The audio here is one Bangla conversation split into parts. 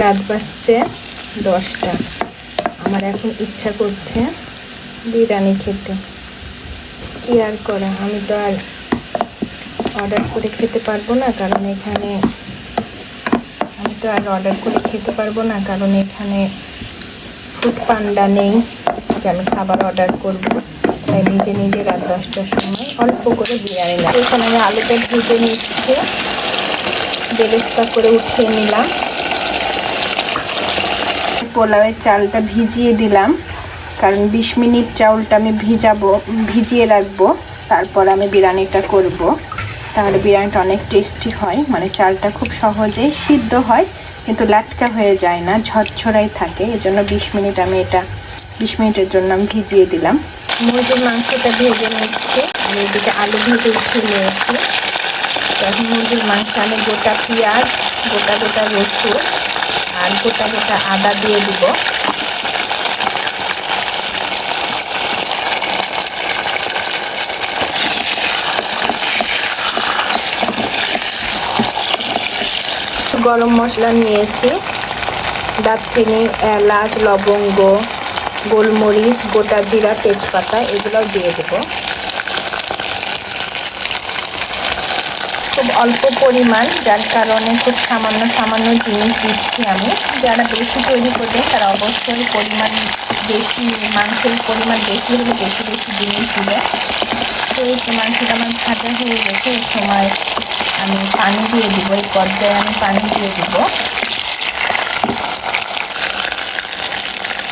রাত বাজছে 10টা। আমার এখন ইচ্ছা করছে বিরিয়ানি খেতে। কি আর করা, আমি তো আর অর্ডার করে খেতে পারবো না, কারণ এখানে ফুড পান্ডা নেই যে আমি খাবার অর্ডার করব। তাই নিজে নিজে রাত 10টার সময় অল্প করে বিরিয়ানি না। এখানে আমি আলুটা ভেজে নিচ্ছি, বেরেস্তা করে উঠিয়ে নিলাম। পোলাওয়ের চালটা ভিজিয়ে দিলাম, কারণ 20 মিনিট চাউলটা আমি ভিজিয়ে রাখবো, তারপর আমি বিরিয়ানিটা করব। তাহলে বিরিয়ানিটা অনেক টেস্টি হয়, মানে চালটা খুব সহজেই সিদ্ধ হয় কিন্তু লাটকা হয়ে যায় না, ঝরঝরাই থাকে। এজন্য 20 মিনিটের জন্য আমি ভিজিয়ে দিলাম। মুরগির মাংসটা ভেজে নিচ্ছি, আর এদিকে আলু ভেজে উঠিয়ে নিয়েছি। তখন মুরগির মাংস আমি গোটা পেঁয়াজ, গোটা রসুন আর গোটা আদা দিয়ে দিব। গরম মশলা নিয়েছি, দারচিনি, এলাচ, লবঙ্গ, গোলমরিচ, গোটা জিরা, তেজপাতা, এগুলোও দিয়ে দেবো। খুব অল্প পরিমাণ, যার কারণে খুব সামান্য জিনিস দিচ্ছি আমি। যারা বেশি তৈরি করবে তারা অবশ্যই মাংসের পরিমাণ বেশি হলে বেশি জিনিস দিবে। তো এই মাংসটা আমার ভাজা হয়ে গেছে, এই সময় আমি পানি দিয়ে দিব। এই পর্যায়ে আমি পানি দিয়ে দিব।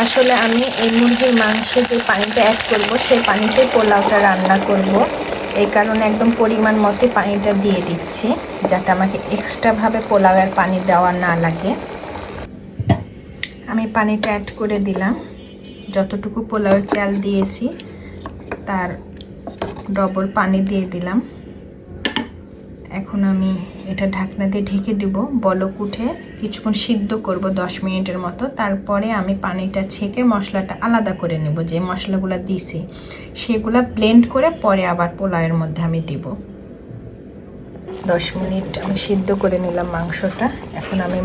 আসলে আমি এই মুরগির মাংসে যে পানিটা অ্যাড করব, সেই পানিতে পোলাওটা রান্না করব। এই কারণে একদম পরিমাণ মতো পানিটা দিয়ে দিচ্ছি, যাতে আমাকে এক্সট্রাভাবে পোলাওয়ের পানি দেওয়া না লাগে। আমি পানিটা অ্যাড করে দিলাম। যতটুকু পোলাওয়ের চাল দিয়েছি তার ডবল পানি দিয়ে দিলাম। এখন আমি এটা ঢাকনা দিয়ে ঢেকে দিব, বলক উঠে কিছুক্ষণ সিদ্ধ করব 10 মিনিটের মতো। তারপরে আমি পানিটা ছেঁকে মশলাটা আলাদা করে নেব। যে মশলাগুলো দিছি সেগুলো ব্লেন্ড করে পরে আবার পোলাওয়ের মধ্যে আমি দিব। 10 মিনিট আমি সিদ্ধ করে নিলাম মাংসটা। এখন আমি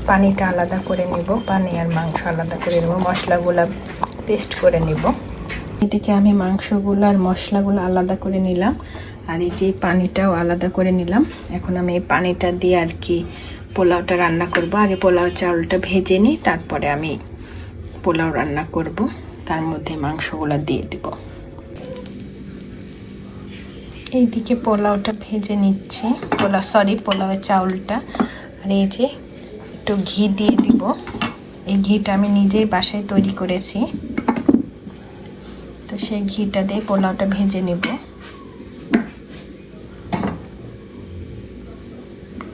পানিটা আলাদা করে নেব, পানি আর মাংস আলাদা করে নেব, মশলাগুলো পেস্ট করে নেব। এদিকে আমি মাংসগুলো আর মশলাগুলো আলাদা করে নিলাম, আর এই যে পানিটাও আলাদা করে নিলাম। এখন আমি এই পানিটা দিয়ে আর কি পোলাওটা রান্না করব। আগে পোলাও চাউলটা ভেজে নিই, তারপরে আমি পোলাও রান্না করব। তার মধ্যে মাংসগুলো দিয়ে দিব। এইদিকে পোলাওটা ভেজে নিচ্ছি, পোলাওয়ের চাউলটা। আর এই যে একটু ঘি দিয়ে দিব। এই ঘিটা আমি নিজেই বাসায় তৈরি করেছি, তো সেই ঘিটা দিয়ে পোলাওটা ভেজে নেব।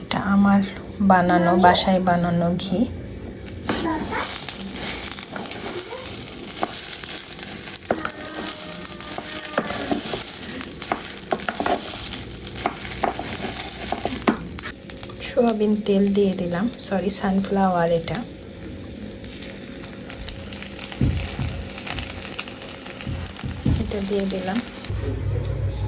এটা আমার বাসায় বানানো ঘি। সোয়াবিন তেল দিয়ে দিলাম, সানফ্লাওয়ার। এটা দিয়ে দিলাম।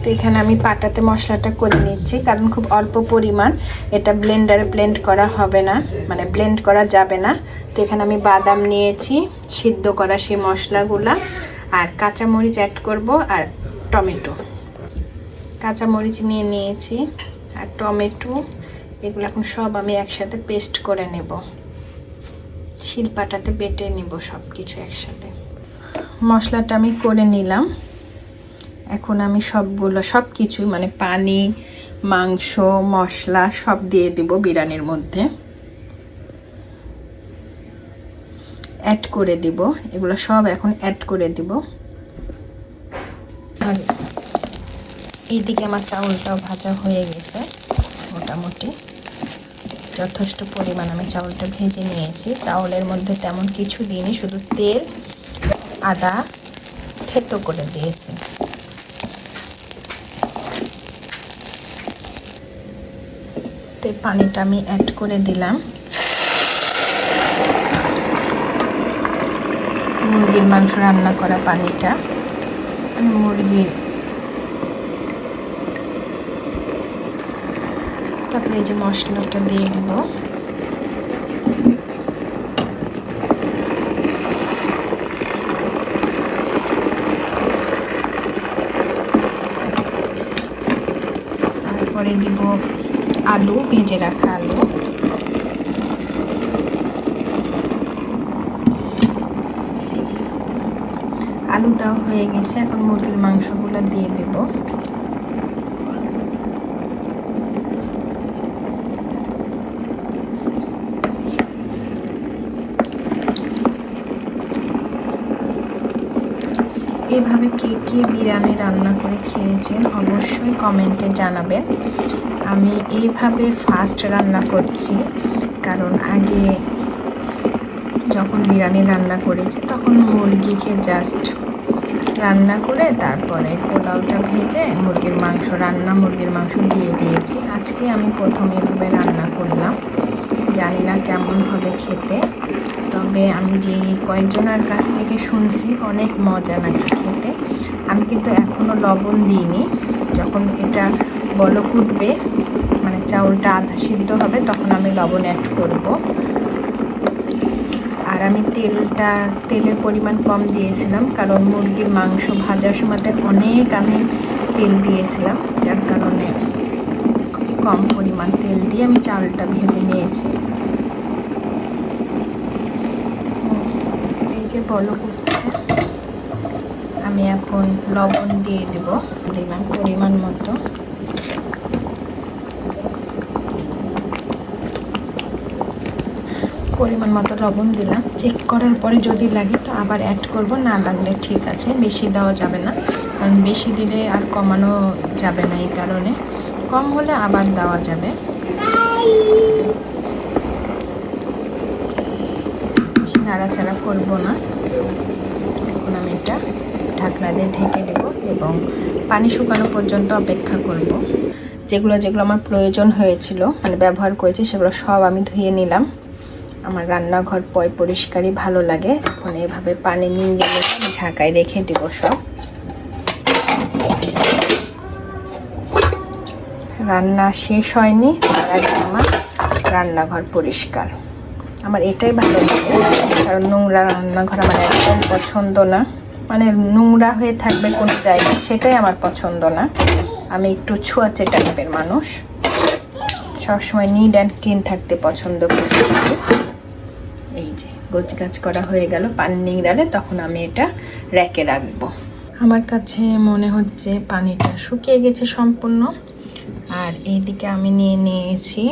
তো এখানে আমি পাটাতে মশলাটা করে নিচ্ছি, কারণ খুব অল্প পরিমাণ, এটা ব্লেন্ডারে ব্লেন্ড করা হবে না, মানে ব্লেন্ড করা যাবে না। তো এখানে আমি বাদাম নিয়েছি, সিদ্ধ করা সেই মশলাগুলা, আর কাঁচামরিচ অ্যাড করব, আর টমেটো। কাঁচামরিচ নিয়েছি আর টমেটো, এগুলো এখন সব আমি একসাথে পেস্ট করে নেব। শিলপাটাতে বেটে নেব সব কিছু একসাথে। মশলাটা আমি করে নিলাম। এখন আমি সব কিছু মানে পানি, মাংস, মশলা সব দিয়ে দিব বিরিয়ানির মধ্যে, অ্যাড করে দিব। এগুলো সব এখন অ্যাড করে দিব। আর এইদিকে আমার চাউলটাও ভাজা হয়ে গেছে, মোটামুটি যথেষ্ট পরিমাণ আমি চাউলটা ভেজে নিয়েছি। চাউলের মধ্যে তেমন কিছু দিইনি, শুধু তেল, আদা থেতো করে দিয়েছি। তো পানিটা আমি অ্যাড করে দিলাম। মুরগির মাংস রান্না করা পানিটা, তারপরে এই যে মশলাটা দিয়ে দিব। আলু, ভেজে রাখা আলু। আলু দেওয়া হয়ে গেছে, এখন মুরগির মাংসগুলো দিয়ে দেব। এভাবে কে কে বিরিয়ানি রান্না করে খেয়েছেন অবশ্যই কমেন্টে জানাবেন। আমি এইভাবে ফার্স্ট রান্না করছি, কারণ আগে যখন বিরিয়ানি রান্না করেছি তখন মুরগিকে জাস্ট রান্না করে তারপরে পোলাওটা ভেজে মুরগির মাংস দিয়ে দিয়েছি। আজকে আমি প্রথম এভাবে রান্না করলাম, জানি না কেমন হবে খেতে, তবে আমি যে কয়েকজনের কাছ থেকে শুনছি অনেক মজা নাকি খেতে। আমি কিন্তু এখনও লবণ দিইনি, যখন এটা বলক উঠবে মানে চাউলটা আধা সিদ্ধ হবে তখন আমি লবণ অ্যাড করব। আর আমি তেলের পরিমাণ কম দিয়েছিলাম, কারণ মুরগির মাংস ভাজার সময় অনেক আমি তেল দিয়েছিলাম, যার কারণে খুবই কম পরিমাণ তেল দিয়ে আমি চালটা ভেজে নিয়েছি। এই যে বলক উঠছে, আমি এখন লবণ দিয়ে দেব পরিমাণ মতো। লবণ দিলাম, চেক করার পরে যদি লাগে তো আবার অ্যাড করব, না লাগলে ঠিক আছে। বেশি দেওয়া যাবে না, কারণ বেশি দিলে আর কমানো যাবে না, এই কারণে কম হলে আবার দেওয়া যাবে। বেশি নাড়াচাড়া করব না। এখন আমি এটা ঢাকনা দিয়ে ঢেকে দেব এবং পানি শুকানো পর্যন্ত অপেক্ষা করব। যেগুলো আমার প্রয়োজন হয়েছিল মানে ব্যবহার করেছি সেগুলো সব আমি ধুয়ে নিলাম। আমার রান্নাঘর পরিষ্কারই ভালো লাগে। এখন এভাবে পানি নিয়ে গেলে ঝাঁকায় রেখে দিব সব। রান্না শেষ হয়নি তার আগে আমার রান্নাঘর পরিষ্কার। আমার এটাই ভালো লাগে, কারণ নোংরা রান্নাঘর আমার একদম পছন্দ না। মানে নোংরা হয়ে থাকবে কোনো জায়গায়, সেটাই আমার পছন্দ না। আমি একটু ছোঁয়াচে টাইপের মানুষ, সবসময় নিট অ্যান্ড ক্লিন থাকতে পছন্দ করি। এই যে গোছগাছ করা হয়ে গেল, পানি নিংড়ালে তখন আমি এটা র্যাকে রাখবো। আমার কাছে মনে হচ্ছে পানিটা শুকিয়ে গেছে সম্পূর্ণ। আর এইদিকে আমি নিয়ে নিয়েছি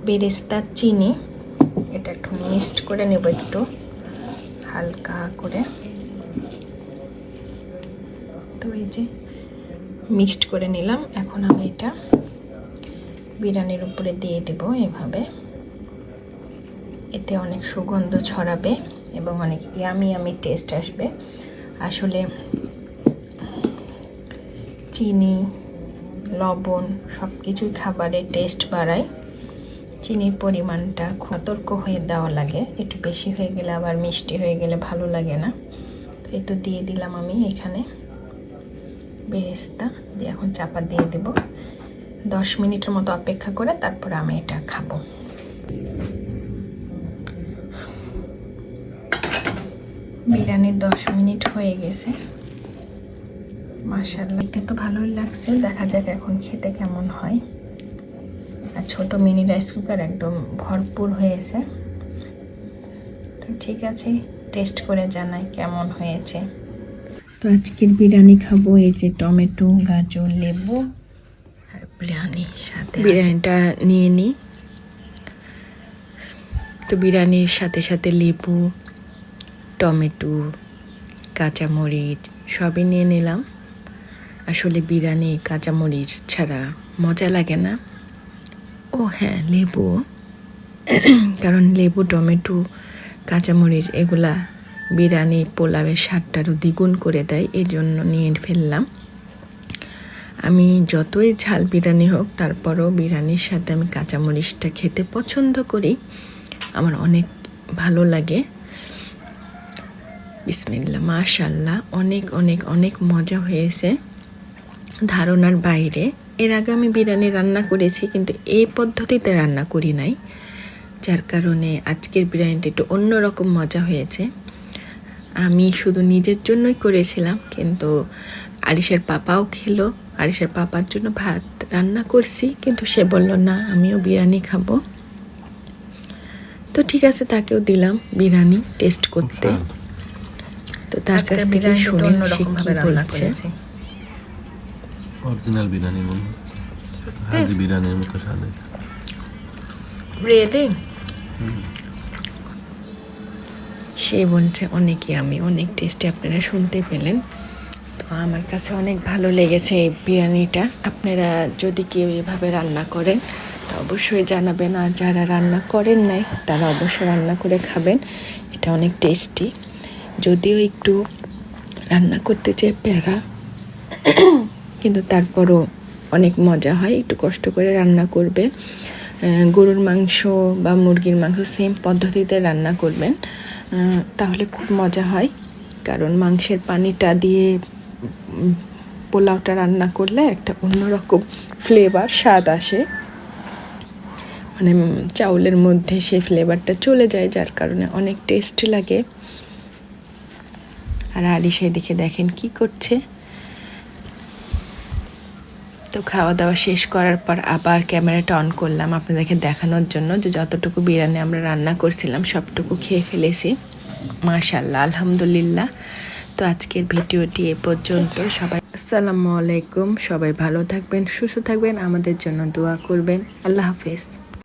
বেরেস্তার চিনি, এটা একটু মিক্সড করে নেব, একটু হালকা করে। তো এই যে মিক্সড করে নিলাম। এখন আমি এটা বিরিয়ানির উপরে দিয়ে দেব এভাবে। এতে অনেক সুগন্ধ ছড়াবে এবং অনেক ইয়ামি টেস্ট আসবে। আসলে চিনি, লবণ সব কিছুই খাবারের টেস্ট বাড়ায়। চিনির পরিমাণটা সতর্ক হয়ে দেওয়া লাগে, একটু বেশি হয়ে গেলে আবার মিষ্টি হয়ে গেলে ভালো লাগে না। তো এই তো দিয়ে দিলাম আমি এখানে বেরেস্তা দিয়ে। এখন চাপা দিয়ে দেব 10 মিনিটের মতো অপেক্ষা করে, তারপরে আমি এটা খাবো। বিরিয়ানি 10 মিনিট হয়ে গেছে। মাশাআল্লাহ, দেখতে তো ভালোই লাগছে। দেখা যাক এখন খেতে কেমন হয়। আর ছোট মিনি রাইস কুকার একদম ভরপুর হয়েছে। তো ঠিক আছে, টেস্ট করে জানাই কেমন হয়েছে। তো আজকের বিরিয়ানি খাবো এই যে টমেটো, গাজর, লেবু আর বিরিয়ানির সাথে বিরিয়ানিটা নিয়ে নিই। তো বিরিয়ানির সাথে সাথে লেবু, টমেটো, কাঁচামরিচ সবই নিয়ে নিলাম। আসলে বিরিয়ানি কাঁচামরিচ ছাড়া মজা লাগে না। ও হ্যাঁ, লেবু, কারণ লেবু, টমেটো, কাঁচামরিচ এগুলা বিরিয়ানি পোলাওয়ের স্বাদটারও দ্বিগুণ করে দেয়, এই জন্য নিয়ে ফেললাম। আমি যতই ঝাল বিরিয়ানি হোক তারপরও বিরিয়ানির সাথে আমি কাঁচামরিচটা খেতে পছন্দ করি, আমার অনেক ভালো লাগে। বিসমিল্লাহ, মাশাআল্লাহ, অনেক অনেক অনেক মজা হয়েছে, ধারণার বাইরে। এর আগে আমি বিরিয়ানি রান্না করেছি, কিন্তু এই পদ্ধতিতে রান্না করি নাই, যার কারণে আজকের বিরিয়ানিটা একটু অন্যরকম মজা হয়েছে। আমি শুধু নিজের জন্যই করেছিলাম, কিন্তু আরিশের পাপাও খেলো। আরিশের পাপার জন্য ভাত রান্না করছি, কিন্তু সে বলল না আমিও বিরিয়ানি খাবো। তো ঠিক আছে, তাকেও দিলাম বিরিয়ানি টেস্ট করতে। তো তার কাছ থেকে শুনেন সে কি বলছে। অরিজিনাল বিরিয়ানি মনে হাজি বিরিয়ানির মতো স্বাদ। রিয়েলি? সে বলছে অনেকই আমি অনেক টেস্টি, আপনারা শুনতে পেলেন। তো আমার কাছে অনেক ভালো লেগেছে এই বিরিয়ানিটা। আপনারা যদি কেউ এভাবে রান্না করেন তো অবশ্যই জানাবেন, আর যারা রান্না করেন নাই তারা অবশ্যই রান্না করে খাবেন। এটা অনেক টেস্টি, যদিও একটু রান্না করতে চেয়ে প্যারা, কিন্তু তারপরও অনেক মজা হয়। একটু কষ্ট করে রান্না করবে। গরুর মাংস বা মুরগির মাংস সেম পদ্ধতিতে রান্না করবেন, তাহলে খুব মজা হয়। কারণ মাংসের পানিটা দিয়ে পোলাওটা রান্না করলে একটা অন্যরকম ফ্লেভার স্বাদ আসে, মানে চাউলের মধ্যে সেই ফ্লেভারটা চলে যায়, যার কারণে অনেক টেস্টি লাগে। আর আরিশ এদিকে দেখেন কি করছে। তো খাওয়া দাওয়া শেষ করার পর আবার ক্যামেরাটা অন করলাম আপনাদেরকে দেখানোর জন্য যে যতটুকু বিরিয়ানি আমরা রান্না করছিলাম সবটুকু খেয়ে ফেলেছি, মাশাআল্লাহ, আলহামদুলিল্লাহ। তো আজকের ভিডিওটি এ পর্যন্ত। সবাই আসসালামু আলাইকুম, সবাই ভালো থাকবেন, সুস্থ থাকবেন, আমাদের জন্য দোয়া করবেন। আল্লাহ হাফেজ।